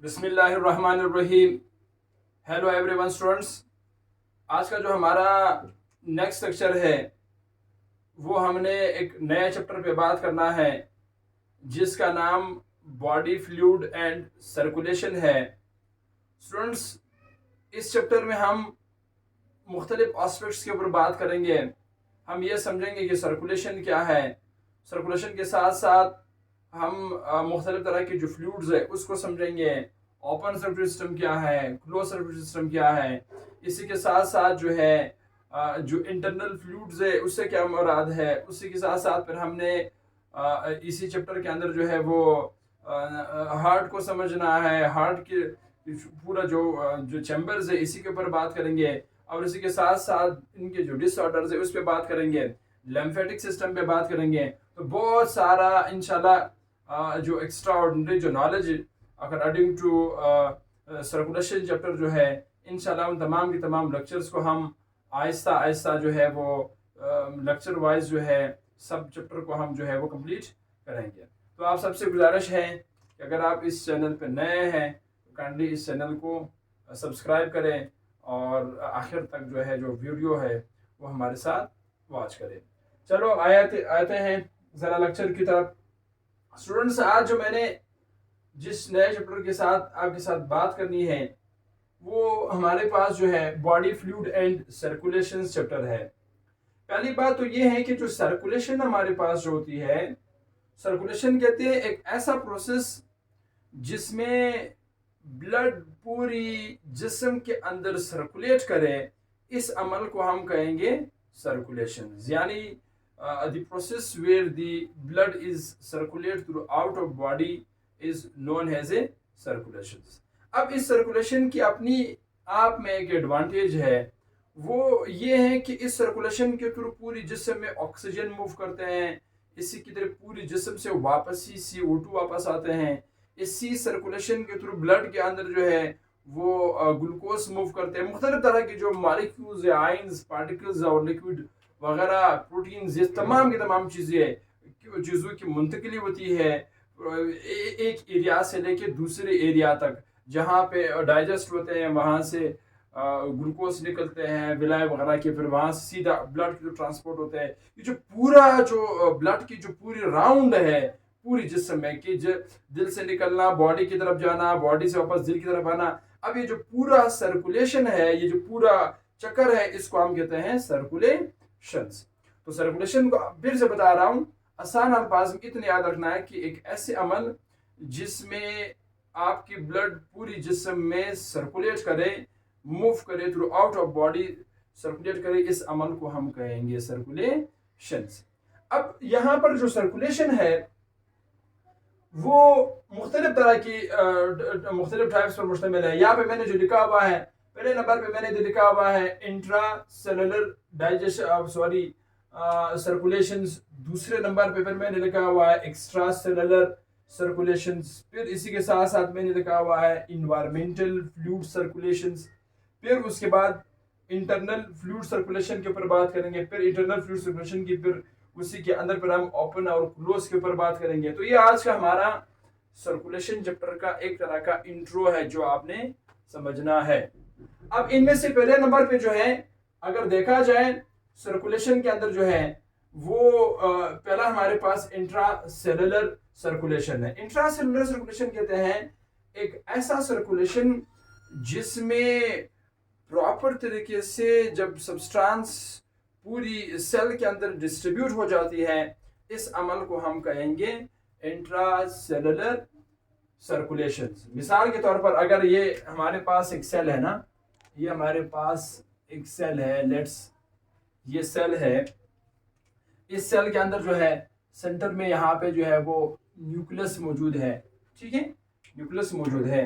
बिस्मिल्लाहिर्रहमानिर्रहीम। Hello everyone students, आज का जो हमारा नेक्स्ट लेक्चर है वो हमने एक नए चैप्टर पे बात करना है जिसका नाम बॉडी फ्लूइड एंड सर्कुलेशन है। स्टूडेंट्स, इस चैप्टर में हम मुख्तलिफ एस्पेक्ट्स के ऊपर बात करेंगे। हम ये समझेंगे कि सर्कुलेशन क्या है, सर्कुलेशन के साथ साथ हम मुख्तलिफ तरह के जो फ्लूइड्स है उसको समझेंगे। ओपन सर्कुलेटरी सिस्टम क्या है, क्लोज सर्कुलेटरी सिस्टम क्या है, इसी के साथ साथ जो है जो इंटरनल फ्लूइड्स है उससे क्या मुराद है। उसी के साथ साथ फिर हमने इसी चैप्टर के अंदर जो है वो हार्ट को समझना है, हार्ट के पूरा जो चैम्बर्स है इसी के ऊपर बात करेंगे। और इसी के साथ साथ इनके जो डिसऑर्डर्स है उस पर बात करेंगे, लिम्फेटिक सिस्टम पे बात करेंगे। तो बहुत सारा इंशाल्लाह जो एक्स्ट्रा ऑर्डिनरी जो knowledge according to circulation chapter जो है, इंशाल्लाह उन तमाम की तमाम लेक्चर्स को हम आहिस्ता आहिस्ता जो है वो लेक्चर वाइज जो है सब चैप्टर को हम जो है वो कंप्लीट करेंगे। तो आप सबसे गुजारिश है कि अगर आप इस चैनल पर नए हैं तो काइंडली इस चैनल को सब्सक्राइब करें और आखिर तक जो है जो वीडियो है वो हमारे साथ वॉच करें। चलो आते हैं ज़रा लेक्चर की तरफ। स्टूडेंट्स, आज जो मैंने जिस नए चैप्टर के साथ आपके साथ बात करनी है वो हमारे पास जो है body fluid and circulation chapter है। पहली बात तो ये है कि जो सर्कुलेशन हमारे पास जो होती है, सर्कुलेशन कहते हैं एक ऐसा प्रोसेस जिसमें ब्लड पूरी जिस्म के अंदर सर्कुलेट करे। इस अमल को हम कहेंगे सर्कुलेशन, यानी the process where the blood is circulate throughout of body is known as a circulation. अब इस सर्कुलेशन की अपनी आप में एक एडवांटेज है, वो ये है कि इस सर्कुलेशन के थ्रू पूरी जिस्म में ऑक्सीजन मूव करते हैं, इसी की तरह पूरी जिस्म से वापस ही CO2 वापस आते हैं। इसी सर्कुलेशन के थ्रू ब्लड के अंदर जो है वो ग्लूकोज मूव करते हैं। मुख्तलिफ तरह की जो मालिक्यूल्स या आइंस पार्टिकल्स और लिक्विड वगैरह प्रोटीन्स, ये तमाम की तमाम चीज़ों की मुंतकिली होती है एक एरिया से लेके दूसरे एरिया तक। जहाँ पे डाइजेस्ट होते हैं वहाँ से ग्लूकोज निकलते हैं विलाय वगैरह के, फिर वहाँ से सीधा ब्लड की जो ट्रांसपोर्ट होता है। ये जो पूरा जो ब्लड की जो पूरी राउंड है पूरी जिस्म में कि दिल से निकलना, बॉडी की तरफ जाना, बॉडी से वापस दिल की तरफ आना, अब ये जो पूरा सर्कुलेशन है, ये जो पूरा चक्कर है, इसको हम कहते हैं सर्कुलेशन। तो सर्कुलेशन को फिर से बता रहा हूँ, आसान अल्फाज में इतना याद रखना है कि एक ऐसे अमल जिसमें आपकी ब्लड पूरी जिस्म में सर्कुलेट करे, मूव करे, through out of body circulate करे, इस अमल को हम कहेंगे सर्कुलेशन। अब यहाँ पर जो सर्कुलेशन है वो मुख्तलिफ तरह की मुख्तलिफ टाइप्स पर मुश्तमिल है। यहाँ पे मैंने जो लिखा हुआ है, पहले नंबर पे मैंने जो लिखा हुआ है intra cellular digestion sorry circulation. दूसरे नंबर पे फिर मैंने लिखा हुआ है एक्स्ट्रा सेलुलर सर्कुलेशन। फिर इसी के साथ साथ मैंने लिखा हुआ है इन्वायरमेंटल फ्लूइड सर्कुलेशन। फिर उसके बाद इंटरनल फ्लूइड सर्कुलेशन के ऊपर बात करेंगे। फिर इंटरनल फ्लूइड सर्कुलेशन की फिर उसी के अंदर फिर हम ओपन और क्लोज के ऊपर बात करेंगे। तो ये आज का हमारा सर्कुलेशन चैप्टर का एक तरह का इंट्रो है जो आपने समझना है। अब इनमें से पहले नंबर पे जो है अगर देखा जाए सर्कुलेशन के अंदर जो है वो पहला हमारे पास इंट्रासेलुलर सर्कुलेशन है। इंट्रासेलुलर सर्कुलेशन कहते हैं एक ऐसा सर्कुलेशन जिसमें प्रॉपर तरीके से जब सब्सटेंस पूरी सेल के अंदर डिस्ट्रीब्यूट हो जाती है, इस अमल को हम कहेंगे इंट्रासेलुलर सर्कुलेशन। मिसाल के तौर पर अगर ये हमारे पास एक सेल है ना, ये हमारे पास एक सेल है, लेट्स ये सेल है। इस सेल के अंदर जो है सेंटर में यहाँ पे जो है वो न्यूक्लियस मौजूद है, ठीक है, न्यूक्लियस मौजूद है।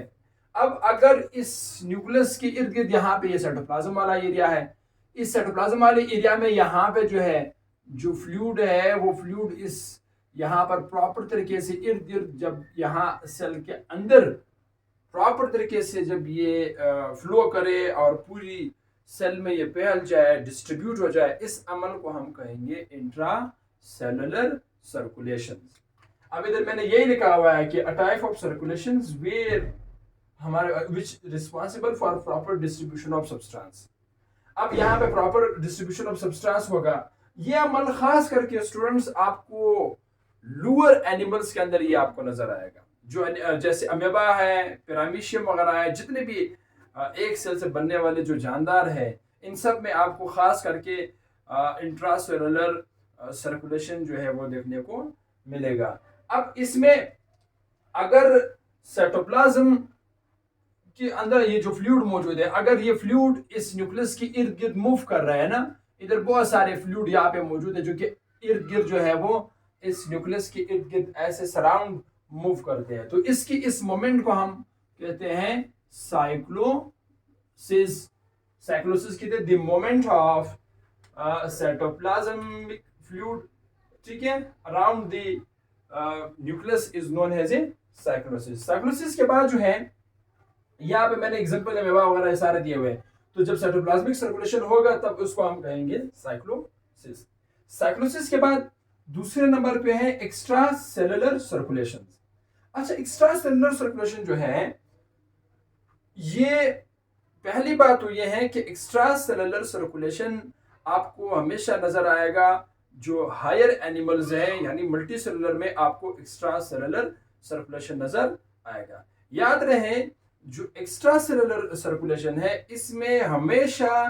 अब अगर इस न्यूक्लियस के इर्द गिर्द यहाँ पे ये साइटोप्लाज्म वाला एरिया है, इस साइटोप्लाज्म वाले एरिया में यहाँ पे जो है जो फ्लूइड है वो फ्लूइड इस यहाँ पर प्रॉपर तरीके से इर्द गिर्द जब यहाँ सेल के अंदर प्रॉपर तरीके से जब ये फ्लो करे और पूरी सेल में ये फैल जाए, डिस्ट्रीब्यूट हो जाए, इस अमल को हम कहेंगे इंट्रा सेलुलर सर्कुलेशन। अब इधर मैंने यही लिखा हुआ है कि a type of circulation where हमारे which responsible for proper distribution of substance. अब यहाँ पे प्रॉपर डिस्ट्रीब्यूशन ऑफ सब्सटेंस होगा, ये अमल खास करके स्टूडेंट्स आपको लोअर एनिमल्स के अंदर ये आपको नजर आएगा, जो जैसे अमेबा है, पैरामीशियम वगैरह है, जितने भी एक सेल से बनने वाले जो जानदार है, इन सब में आपको खास करके इंट्रासेलुलर सर्कुलेशन जो है वो देखने को मिलेगा। अब इसमें अगर साइटोप्लाज्म के अंदर ये जो फ्लूइड मौजूद है, अगर ये फ्लूइड इस न्यूक्लियस के इर्द गिर्द मूव कर रहा है ना, इधर बहुत सारे फ्लूइड यहाँ पे मौजूद है जो कि इर्द गिर्द जो है वो इस न्यूक्लियस के इर्द गिर्द ऐसे सराउंड मूव करते हैं, तो इसकी इस मोमेंट को हम कहते हैं साइक्लोसिस। साइक्लोसिस कहते हैं the moment of cytoplasmic fluid, ठीक है, around the nucleus is known as a cyclosis. Cyclosis के बाद जो है यहाँ पे मैंने एग्जांपल अमेबा वगैरह सारे दिए हुए हैं, तो जब साइटोप्लाज्मिक सर्कुलेशन होगा तब उसको हम कहेंगे साइक्लोसिस। साइक्लोसिस के बाद दूसरे नंबर पे है एक्स्ट्रा सेलुलर सर्कुलेशन। अच्छा, एक्स्ट्रा सेलुलर सर्कुलेशन जो है, ये पहली बात तो ये है कि एक्स्ट्रा सेलुलर सर्कुलेशन आपको हमेशा नजर आएगा जो हायर एनिमल्स है, यानी मल्टी सेलुलर में आपको एक्स्ट्रा सेलुलर सर्कुलेशन नजर आएगा। याद रहे जो एक्स्ट्रा सेलुलर सर्कुलेशन है, इसमें हमेशा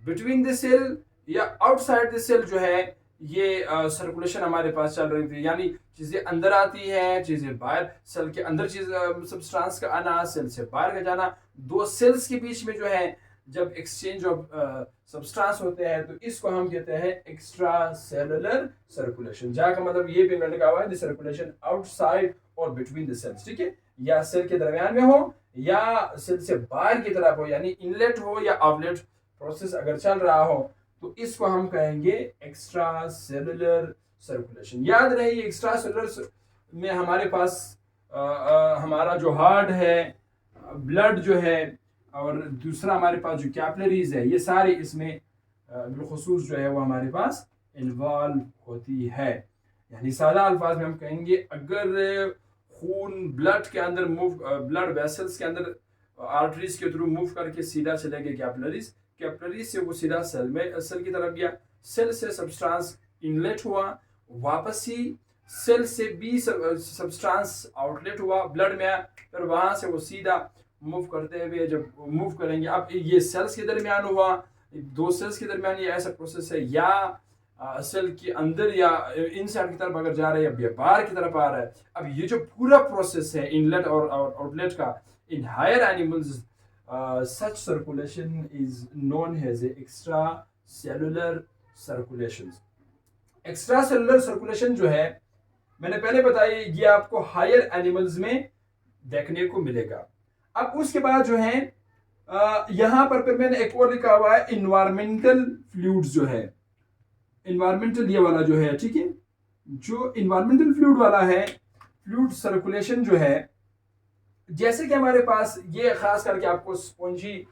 बिटवीन द सेल या आउटसाइड द सेल जो है ये सर्कुलेशन हमारे पास चल रही थी, यानी चीजें अंदर आती हैं, चीजें बाहर, सेल के अंदर चीज सब्सटेंस का आना, सेल से बाहर का जाना, दो सेल्स के बीच में जो है जब एक्सचेंज ऑफ सब्सटेंस होते हैं तो इसको हम कहते हैं एक्स्ट्रा सेलुलर सर्कुलेशन। जहाँ का मतलब ये भी मैंने कहा हुआ है द सर्कुलेशन आउटसाइड और बिटवीन द सेल्स, ठीक है, या सेल के दरमियान में हो या सेल से बाहर की तरफ हो, यानी इनलेट हो या आउटलेट प्रोसेस अगर चल रहा हो तो इसको हम कहेंगे एक्स्ट्रा सेलुलर सर्कुलेशन। याद रहे एक्स्ट्रा सेलुलर में हमारे पास हमारा जो हार्ट है, ब्लड जो है, और दूसरा हमारे पास जो कैपिलरीज है, ये सारे इसमें बिलखुसूस जो है वो हमारे पास इन्वॉल्व होती है। यानी सादा अल्फाज में हम कहेंगे अगर खून ब्लड के अंदर मूव, ब्लड वेसल्स के अंदर आर्टरीज के थ्रू मूव करके सीधा चले गए कैपिलरीज, कैपिलरीज से वो सीधा सेल में, सेल की तरफ गया, सेल से सब्सटेंस इनलेट हुआ, वापस ही सेल से भी सब्सटेंस आउटलेट हुआ, ब्लड में आया, फिर वहां से वो सीधा मूव करते हुए जब मूव करेंगे, अब ये सेल्स के दरमियान हुआ, दो सेल्स के दरमियान ये ऐसा प्रोसेस है, या सेल के अंदर या इनसाइड की तरफ अगर जा रहे हैं या बाहर की तरफ आ रहा है। अब ये जो पूरा प्रोसेस है इनलेट और आउटलेट का, in higher animals such circulation is known as a extracellular circulation। extracellular circulation जो है मैंने पहले बताया, ये आपको हायर एनिमल्स में देखने को मिलेगा। अब उसके बाद जो है यहां पर फिर मैंने एक और लिखा हुआ है इन्वायरमेंटल फ्लूइड्स जो है, इन्वायरमेंटल ये वाला जो है, ठीक है, जो इन्वायरमेंटल फ्लूइड वाला है, फ्लूइड सर्कुलेशन जो है, जैसे कि हमारे पास ये खास करके आपको स्पॉन्जी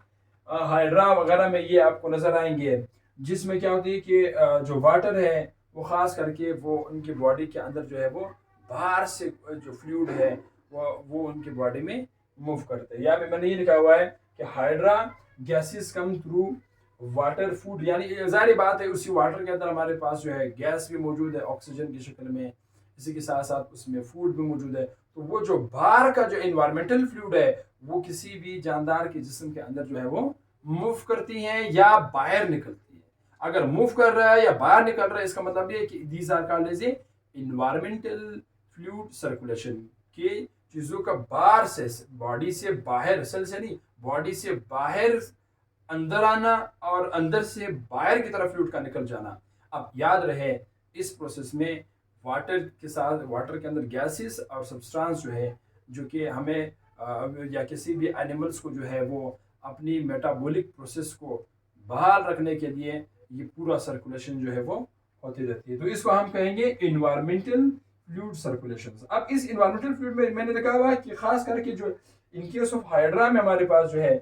हाइड्रा वगैरह में ये आपको नजर आएंगे, जिसमें क्या होती है कि जो वाटर है वो खास करके वो उनकी बॉडी के अंदर जो है वो बाहर से जो फ्लूइड है वो उनकी बॉडी में मूव करते हैं। यहाँ पे मैंने ये लिखा हुआ है कि hydra gases come through water food, यानी जाहिर बात है उसी वाटर के अंदर हमारे पास जो है गैस भी मौजूद है ऑक्सीजन की शक्ल में, इसी के साथ साथ उसमें फूड भी मौजूद है। तो वो जो बाहर का जो इन्वायरमेंटल फ्लूइड है वो किसी भी जानदार के जिस्म के अंदर जो है वो मूव करती हैं या बाहर निकलती है। अगर मूव कर रहा है या बाहर निकल रहा है, इसका मतलब ये कि these are called as environmental fluid circulation, के चीजों का बाहर से, बॉडी से बाहर, सेल से नहीं, बॉडी से बाहर अंदर आना और अंदर से बाहर की तरफ फ्लूइड का निकल जाना। अब याद रहे इस प्रोसेस में वाटर के साथ, वाटर के अंदर गैसेस और सब्सटेंस जो है, जो कि हमें या किसी भी एनिमल्स को जो है वो अपनी मेटाबॉलिक प्रोसेस को बहाल रखने के लिए ये पूरा सर्कुलेशन जो है वो होती रहती है। तो इसको हम कहेंगे इन्वायरमेंटल फ्लूइड सर्कुलेशन। अब इस इन्वायरमेंटल फ्लूइड में मैंने लिखा हुआ है कि खास करके जो इन केस ऑफ हाइड्रा में हमारे पास जो है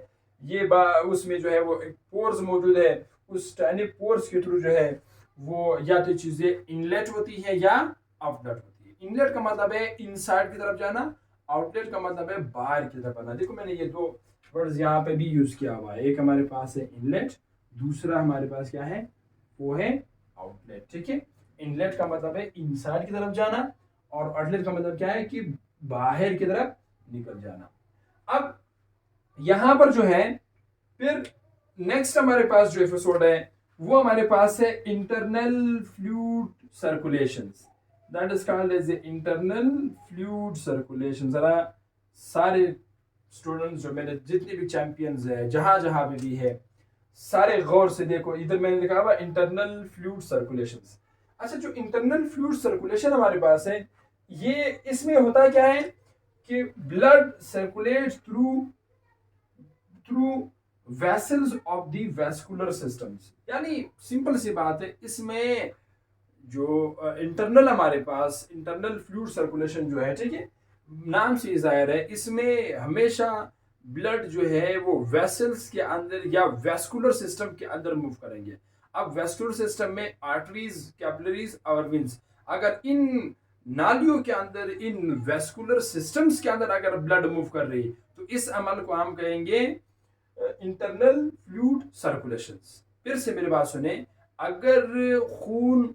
ये उसमें जो है वो एक पोर्स मौजूद है, उस टाइनी पोर्स के थ्रू जो है वो या तो चीजें इनलेट होती है या आउटलेट होती है। इनलेट का मतलब है इनसाइड की तरफ जाना, आउटलेट का मतलब है बाहर की तरफ आना। देखो मैंने ये दो वर्ड्स यहाँ पे भी यूज किया हुआ है, एक हमारे पास है इनलेट, दूसरा हमारे पास क्या है, वो है आउटलेट। ठीक है, इनलेट का मतलब है इनसाइड की तरफ जाना और आउटलेट का मतलब क्या है कि बाहर की तरफ निकल जाना। अब यहां पर जो है फिर नेक्स्ट हमारे पास जो एपिसोड है वो हमारे पास है internal fluid circulations, that is called as internal fluid circulation. जरा सारे स्टूडेंट्स जो मेरे जितने भी चैंपियंस है जहां जहां भी है सारे गौर से देखो, इधर मैंने लिखा हुआ इंटरनल फ्लूइड सर्कुलेशंस। अच्छा, जो इंटरनल फ्लूइड सर्कुलेशन हमारे पास है ये इसमें होता क्या है कि blood circulate through through vessels of the vascular systems. यानी सिंपल सी बात है, इसमें जो इंटरनल हमारे पास इंटरनल फ्लूइड सर्कुलेशन जो है, ठीक है, नाम से जाहिर है इसमें हमेशा ब्लड जो है वो वेसल्स के अंदर या वेस्कुलर सिस्टम के अंदर मूव करेंगे। अब वेस्कुलर सिस्टम में आर्टरीज, कैपिलरीज और वेन्स, अगर इन नालियों के अंदर, इन वेस्कुलर सिस्टम्स के अंदर अगर ब्लड मूव कर रही तो इस अमल को हम कहेंगे इंटरनल फ्लूइड सर्कुलेशंस। फिर से मेरी बात सुने, अगर खून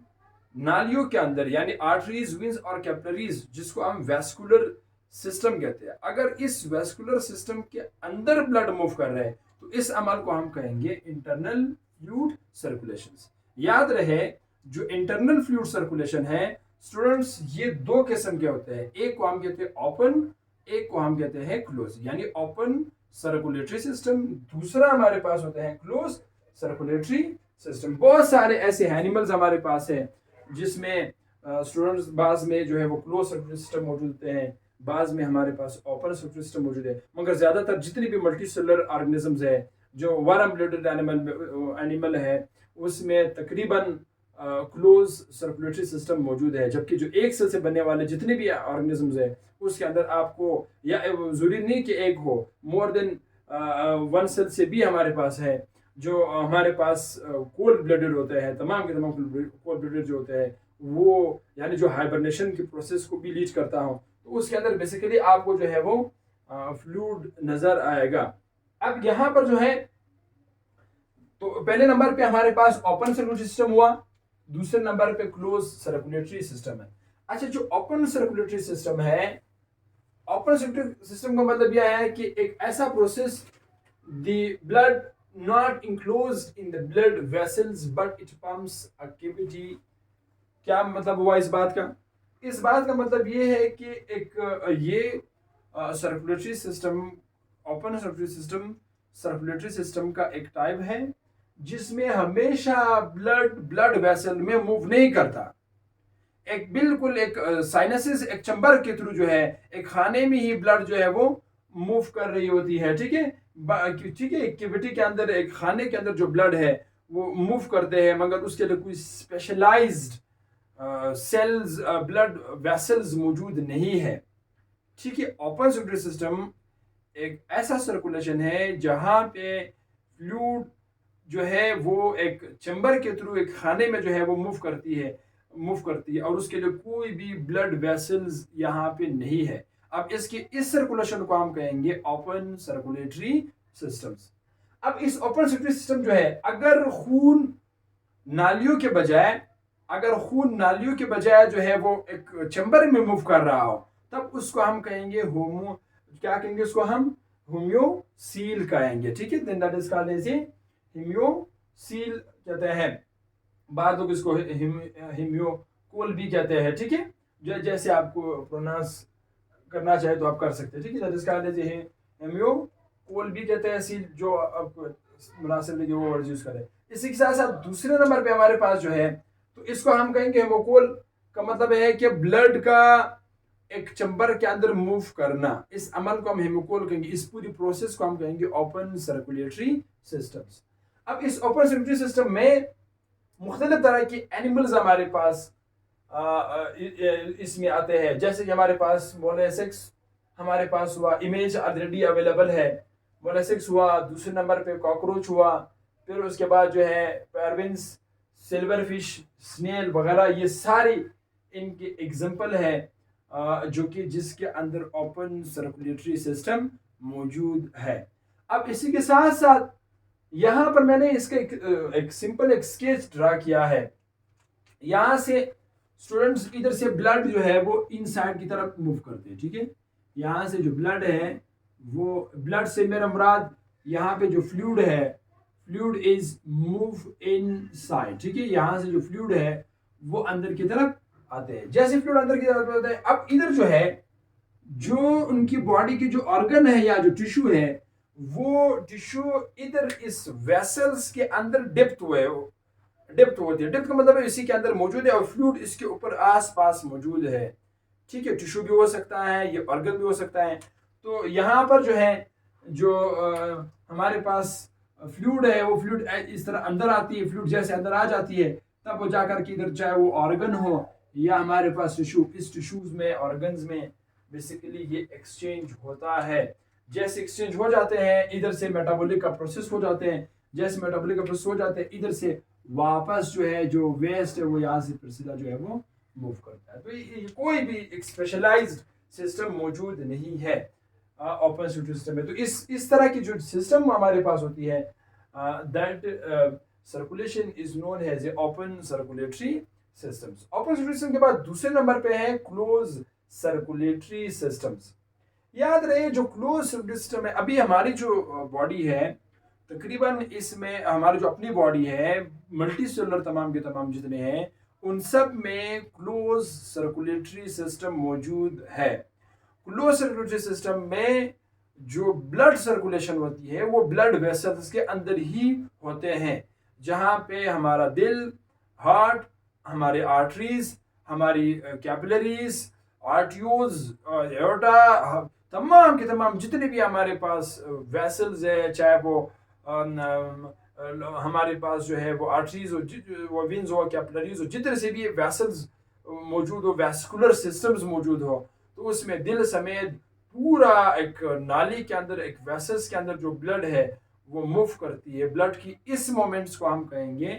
नालियों के अंदर यानी आर्टरीज, वेन्स और कैपिलरीज जिसको हम वेस्कुलर सिस्टम कहते हैं, अगर इस वेस्कुलर सिस्टम के अंदर ब्लड मूव कर रहा है तो इस अमल को हम कहेंगे इंटरनल फ्लूइड सर्कुलेशंस। याद रहे जो इंटरनल फ्लूइड सर्कुलेशन है स्टूडेंट्स ये दो किस्म के होते हैं, एक को हम कहते हैं ओपन, एक को हम कहते हैं क्लोज। यानी ओपन सर्कुलेटरी सिस्टम, दूसरा हमारे पास होता है क्लोज सर्कुलेटरी सिस्टम। बहुत सारे ऐसे एनिमल्स हमारे पास है जिसमें स्टूडेंट्स बाज में जो है वो क्लोज सर्कुलेटरी सिस्टम मौजूद होते हैं, बाज में हमारे पास ओपन सर्कुलेटरी सिस्टम मौजूद है। मगर ज्यादातर जितनी भी मल्टी सेलुलर ऑर्गेनिजम्स है, जो वार्म ब्लडेड एनिमल है, उसमें तकरीबन क्लोज सर्कुलेटरी सिस्टम मौजूद है। जबकि जो एक सेल से बनने वाले जितने भी ऑर्गेनिजम्स है उसके अंदर आपको, या जरूरी नहीं कि एक हो, मोर देन वन सेल से भी हमारे पास है। जो हमारे पास कोल्ड ब्लडेड होते हैं, तमाम के तमाम कोल्ड ब्लडेड जो होते हैं वो, यानी जो हाइबरनेशन की प्रोसेस को भी लीड करता हूँ, तो उसके अंदर बेसिकली आपको जो है वो फ्लूइड नजर आएगा। अब यहाँ पर जो है तो पहले नंबर पे हमारे पास ओपन सर्कुलेटरी सिस्टम हुआ, दूसरे नंबर पे क्लोज सर्कुलेटरी सिस्टम है। अच्छा, जो ओपन सर्कुलेटरी सिस्टम है, ओपन सर्कुलेटरी सिस्टम का मतलब यह है कि एक ऐसा process, the blood not enclosed in the blood vessels but it pumps a cavity. क्या मतलब हुआ इस बात का? इस बात का मतलब ये है कि एक ये circulatory system, open circulatory system का एक टाइप है जिसमें हमेशा ब्लड वेसल में मूव नहीं करता। एक बिल्कुल एक साइनसिस, एक चैम्बर के थ्रू जो है एक खाने में ही ब्लड जो है वो मूव कर रही होती है। ठीक है, ठीक है, कैविटी के अंदर, एक खाने के अंदर जो ब्लड है वो मूव करते हैं, मगर उसके लिए कोई स्पेशलाइज्ड सेल्स, ब्लड वेसल्स मौजूद नहीं है। ठीक है, ओपन सर्कुलेटरी सिस्टम एक ऐसा सर्कुलेशन है जहां पे फ्लूइड जो है वो एक चैम्बर के थ्रू एक खाने में जो है वो मूव करती है और उसके लिए कोई भी ब्लड वेसल्स यहाँ पे नहीं है। अब इसके इस सर्कुलेशन को हम कहेंगे ओपन सर्कुलेटरी सिस्टम्स। अब इस ओपन सर्कुलेटरी सिस्टम जो है, अगर खून नालियों के बजाय, जो है वो एक चैम्बर में मूव कर रहा हो, तब उसको हम कहेंगे क्या कहेंगे उसको हम होम्योसील कहेंगे। ठीक है, then that is called as होम्योसील कहते हैं। बाद लोग इसको हिम्योकोल भी कहते हैं। ठीक है, जैसे आपको प्रोनाउंस करना चाहे तो आप कर सकते हैं। ठीक है, दैट इज कॉल्ड एज हिम्योकोल भी कहते हैं सील, जो आपको मुनासिब लगे वो वर्ड यूज करें। इसी के साथ साथ दूसरे नंबर पे हमारे पास जो है तो इसको हम कहेंगे हेमोकोल का मतलब है कि ब्लड का एक चैम्बर के अंदर मूव करना, इस अमल को हम हेमोकोल कहेंगे। इस पूरी प्रोसेस को हम कहेंगे ओपन सर्कुलेटरी सिस्टम्स। अब इस ओपन सर्कुलेटरी सिस्टम में मुख्तलिफ तरह की एनिमल्स हमारे पास इसमें आते हैं। जैसे कि हमारे पास मोलेसेक्स हमारे पास हुआ, इमेज ऑलरेडी अवेलेबल है, मोलेसेक्स हुआ, दूसरे नंबर पे कॉकरोच हुआ, फिर उसके बाद जो है पैरविन्स, सिल्वर फिश, स्नेल वगैरह, ये सारी इनके एग्जाम्पल है जो कि जिसके अंदर ओपन सर्कुलेटरी सिस्टम मौजूद है। अब इसी के साथ साथ यहाँ पर मैंने इसका एक सिंपल एक स्केच ड्रा किया है। यहाँ से स्टूडेंट्स इधर से ब्लड जो है वो इनसाइड की तरफ मूव करते हैं, ठीक है। यहाँ से जो ब्लड है वो ब्लड से मेरा मुराद यहाँ पे जो फ्लूइड है, फ्लूइड इज मूव इनसाइड, ठीक है। यहाँ से जो फ्लूइड है वो अंदर की तरफ आते हैं। जैसे फ्लूइड अंदर की तरफ आते हैं, अब इधर जो है जो उनकी बॉडी की जो ऑर्गन है या जो टिश्यू है वो टिश्यू इधर इस वेसल्स के अंदर डिप्थ हुए, डिप्थ होती है। डिप्थ का मतलब है इसी के अंदर मौजूद है और फ्लूइड इसके ऊपर आसपास मौजूद है, ठीक है। टिश्यू भी हो सकता है, ये ऑर्गन भी हो सकता है। तो यहाँ पर जो है जो हमारे पास फ्लूइड है वो फ्लूइड इस तरह अंदर आती है। फ्लूइड जैसे अंदर आ जाती है तब वो जाकर के इधर चाहे वो ऑर्गन हो या हमारे पास टिश्यू, इस टिश्यूज में ऑर्गन्स में बेसिकली ये एक्सचेंज होता है। जैसे एक्सचेंज हो जाते हैं इधर से मेटाबॉलिक का प्रोसेस हो जाते हैं। जैसे मेटाबॉलिक का प्रोसेस हो जाते हैं इधर से वापस जो है जो वेस्ट है वो यहाँ से फिर सीधा जो है वो मूव करता है। तो ये कोई भी एक स्पेशलाइज्ड सिस्टम मौजूद नहीं है ओपन सर्कुलेटरी सिस्टम में। तो इस तरह की जो सिस्टम हमारे पास होती है that circulation is known as a open circulatory systems. Open circulatory system के बाद दूसरे नंबर पे है क्लोज सर्कुलेटरी सिस्टम्स। याद रहे जो क्लोज सर्कुलेटरी सिस्टम है, अभी हमारी जो बॉडी है तकरीबन इसमें हमारी जो अपनी बॉडी है मल्टी सेलुलर तमाम के तमाम जितने हैं उन सब में क्लोज सर्कुलेटरी सिस्टम मौजूद है। क्लोज सर्कुलेटरी सिस्टम में जो ब्लड सर्कुलेशन होती है वो ब्लड वेसल्स के अंदर ही होते हैं, जहां पे हमारा दिल, हार्ट, हमारे आर्टरीज, हमारी कैपिलरीज, आर्टियोज, एओर्टा, तमाम के तमाम जितने भी हमारे पास वेसल्स है, चाहे वो हमारे पास जो है वो आर्टरीज हो, वो विंस हो, कैपिलरीज हो, जितने से भी वेसल्स मौजूद हो, वेस्कुलर सिस्टम्स मौजूद हो, तो उसमें दिल समेत पूरा एक नाली के अंदर, एक वेसल्स के अंदर जो ब्लड है वो मूव करती है। ब्लड की इस मोमेंट्स को हम कहेंगे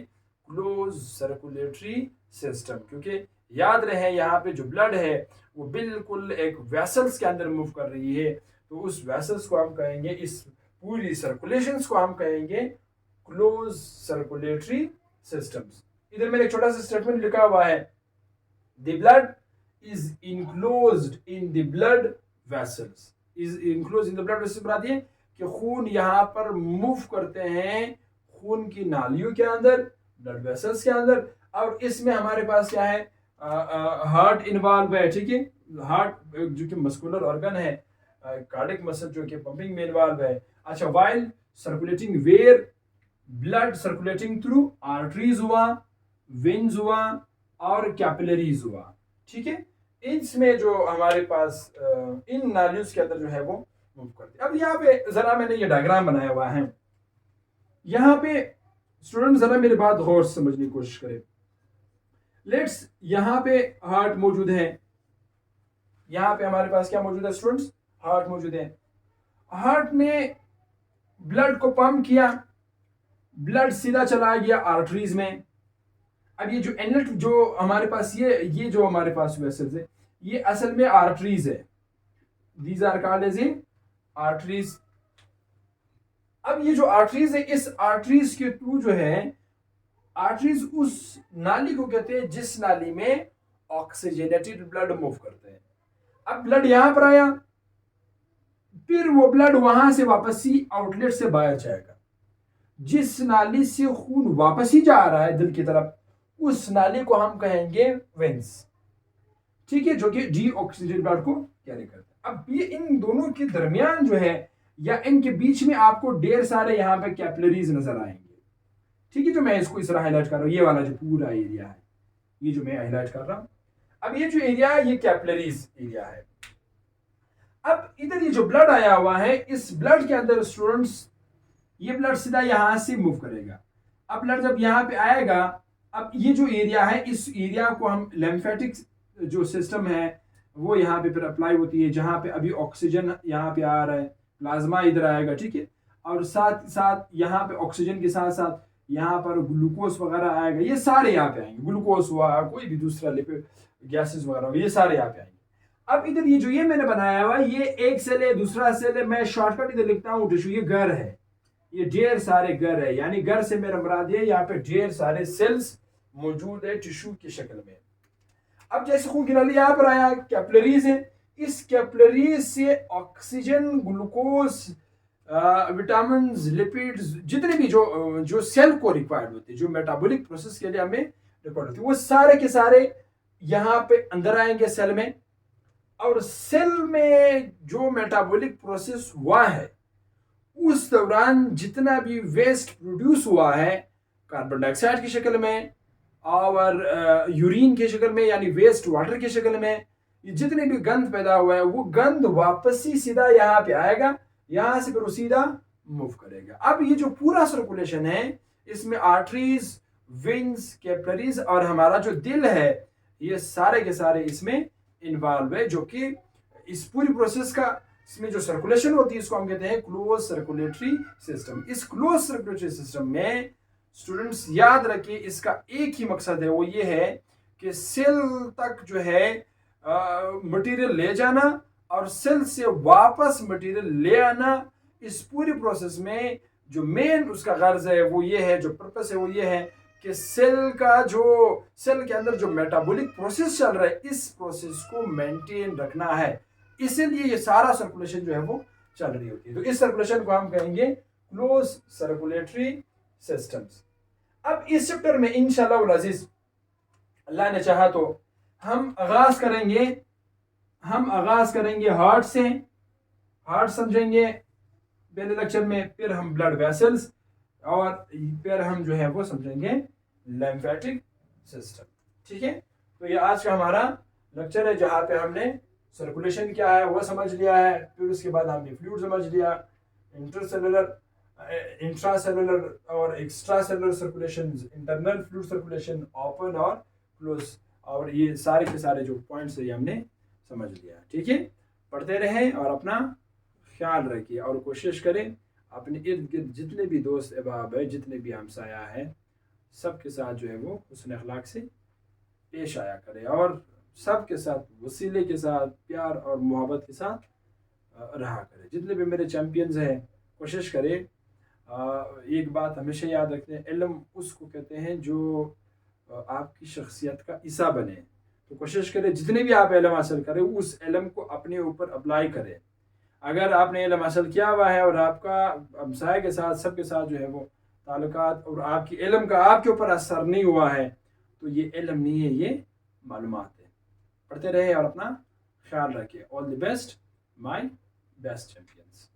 क्लोज सर्कुलेटरी सिस्टम, क्योंकि याद रहे यहाँ पे जो ब्लड है वो बिल्कुल एक वेसल्स के अंदर मूव कर रही है। तो उस वेसल्स को हम कहेंगे, इस पूरी सर्कुलेशंस को हम कहेंगे क्लोज सर्कुलेटरी सिस्टम्स। इधर मैंने एक छोटा सा स्टेटमेंट लिखा हुआ है, the blood is enclosed in the blood vessels, is enclosed in the blood vessels बनाती है कि खून यहाँ पर मूव करते हैं खून की नालियों के अंदर, ब्लड वेसल्स के अंदर। और इसमें हमारे पास क्या है, हार्ट इन्वॉल्व है, ठीक है। हार्ट जो कि मस्कुलर ऑर्गन है, कार्डियक मसल जो कि पंपिंग में इन्वॉल्व है। अच्छा, while circulating where blood circulating through arteries हुआ, वेन्स हुआ और कैपिलरीज हुआ, ठीक है। इसमें जो हमारे पास इन नालियों के अंदर जो है वो मूव करते हैं। अब यहाँ पे जरा मैंने ये डायग्राम बनाया हुआ है, यहाँ पे स्टूडेंट जरा मेरी बात गौर से समझने की कोशिश करें। लेट्स यहाँ पे हार्ट मौजूद है, यहाँ पे हमारे पास क्या मौजूद है स्टूडेंट्स, हार्ट मौजूद है। हार्ट ने ब्लड को पंप किया, ब्लड सीधा चला गया आर्टरीज में। अब ये जो इनलेट जो हमारे पास ये जो हमारे पास वेसल्स है ये असल में आर्टरीज है, these are called as arteries. अब ये जो आर्टरीज है, इस आर्टरीज के थ्रू जो है, आर्टरीज उस नाली को कहते हैं जिस नाली में ऑक्सीजनेटेड ब्लड मूव करते हैं। अब ब्लड यहां पर आया, फिर वो ब्लड वहां से वापस ही आउटलेट से बाहर जाएगा। जिस नाली से खून वापस ही जा रहा है दिल की तरफ, उस नाली को हम कहेंगे वेंस, ठीक है, जो कि डीऑक्सीजेनेटेड ब्लड को कैरी करता है। अब ये इन दोनों के दरमियान जो है या इनके बीच में आपको ढेर सारे यहाँ पे कैपिलरीज नजर आएंगे, ठीक है। जो मैं इसको इस तरह हाईलाइट कर रहा हूँ, ये वाला जो पूरा एरिया है, ये जो मैं हाईलाइट कर रहा हूँ, अब ये जो एरिया है ये कैपिलरीज एरिया है। अब इधर ये जो ब्लड आया हुआ है, इस ब्लड के अंदर स्टूडेंट्स ये ब्लड सीधा यहां से मूव करेगा। अब ब्लड जब यहाँ पे आएगा, अब ये जो एरिया है इस एरिया को हम लिम्फेटिक जो सिस्टम है वो यहाँ पे फिर अप्लाई होती है, जहाँ पे अभी ऑक्सीजन यहाँ पे आ रहा है, प्लाज्मा इधर आएगा, ठीक है। और साथ साथ यहाँ पे ऑक्सीजन के साथ साथ यहाँ पर ग्लूकोज वगैरह आएगा, ये सारे यहाँ पे आएंगे। ग्लूकोज हुआ, कोई भी दूसरा लिपिड गैसेस वगैरह, ये सारे यहाँ पे आएंगे। अब इधर ये जो ये मैंने बनाया हुआ ये एक सेल है, दूसरा सेल है, मैं शॉर्टकट इधर लिखता हूँ टिश्यू, ये घर है, ये ढेर सारे घर है, यानी घर से मेरा मुराद है यहाँ पे ढेर सारे सेल्स मौजूद है टिश्यू की शक्ल में। अब जैसे खून की नली यहाँ पर आया, कैपिलरीज है, इस कैपिलरीज से ऑक्सीजन, ग्लूकोज, विटामिन, लिपिड्स, जितने भी जो सेल को रिक्वायर्ड होते हैं, जो मेटाबॉलिक प्रोसेस के लिए हमें रिक्वायर्ड होती है, वो सारे के सारे यहाँ पे अंदर आएंगे सेल में। और सेल में जो मेटाबॉलिक प्रोसेस हुआ है उस दौरान जितना भी वेस्ट प्रोड्यूस हुआ है कार्बन डाइऑक्साइड की शक्ल में और यूरिन की शक्ल में, यानी वेस्ट वाटर की शक्ल में, ये जितने भी गंद पैदा हुआ है वो गंद वापस ही सीधा यहाँ पे आएगा, यहाँ से फिर वो सीधा मूव करेगा। अब ये जो पूरा सर्कुलेशन है इसमें आर्टरीज, वेन्स, कैपिलरीज और हमारा जो दिल है, ये सारे के सारे इसमें इन्वॉल्व है, जो कि इस पूरी प्रोसेस का इसमें जो सर्कुलेशन होती है इसको हम कहते हैं क्लोज सर्कुलेटरी सिस्टम। इस क्लोज सर्कुलेटरी सिस्टम में स्टूडेंट्स याद रखिए इसका एक ही मकसद है, वो ये है कि सेल तक जो है मटेरियल ले जाना और सेल से वापस मटेरियल ले आना। इस पूरी प्रोसेस में जो मेन उसका गर्ज है वो ये है, जो पर्पस है वो ये है कि सेल के अंदर जो मेटाबॉलिक प्रोसेस चल रहा है इस प्रोसेस को मेंटेन रखना है, इसीलिए ये सारा सर्कुलेशन जो है वो चल रही होती है। तो इस सर्कुलेशन को हम कहेंगे क्लोज सर्कुलेटरी सिस्टम्स। अब इस चैप्टर में इंशाल्लाह अजीज अल्लाह ने चाहा तो हम आगाज करेंगे हार्ट से। हार्ट समझेंगे पहले लेक्चर में, फिर हम ब्लड वेसल्स और फिर हम जो है वो समझेंगे लिम्फेटिक सिस्टम। ठीक है, तो ये आज का हमारा लेक्चर है जहाँ पे हमने सर्कुलेशन क्या है वो समझ लिया है, फिर उसके बाद हमने फ्लूइड समझ लिया, इंट्रासेलुलर और extra cellular circulation, internal fluid circulation, open और क्लोज, और ये सारे के सारे जो पॉइंट्स है ये हमने समझ लिया। ठीक है, पढ़ते रहें और अपना ख्याल रखिए और कोशिश करें अपने इर्द गिर्द जितने भी दोस्त अहबाब है, जितने भी हमसाया है, सबके साथ जो है वो हुस्न अखलाक से पेश आया करें और सबके साथ वसीले के साथ प्यार और मोहब्बत के साथ रहा करें। जितने भी मेरे चैम्पियंस हैं कोशिश करें, एक बात हमेशा याद रखते हैं, इल्म उसको कहते हैं जो आपकी शख्सियत का हिस्सा बने। तो कोशिश करें जितने भी आप इल्म हासिल करें उस इल्म को अपने ऊपर अप्लाई करें। अगर आपने इल्म हासिल किया हुआ है और आपका हमसाये के साथ सबके साथ जो है वो ताल्लुकात और आपकी इल्म का आपके ऊपर असर नहीं हुआ है तो ये इल्म नहीं है, ये मालूमात है। पढ़ते रहे और अपना ख्याल रखिए। All the best my best champions.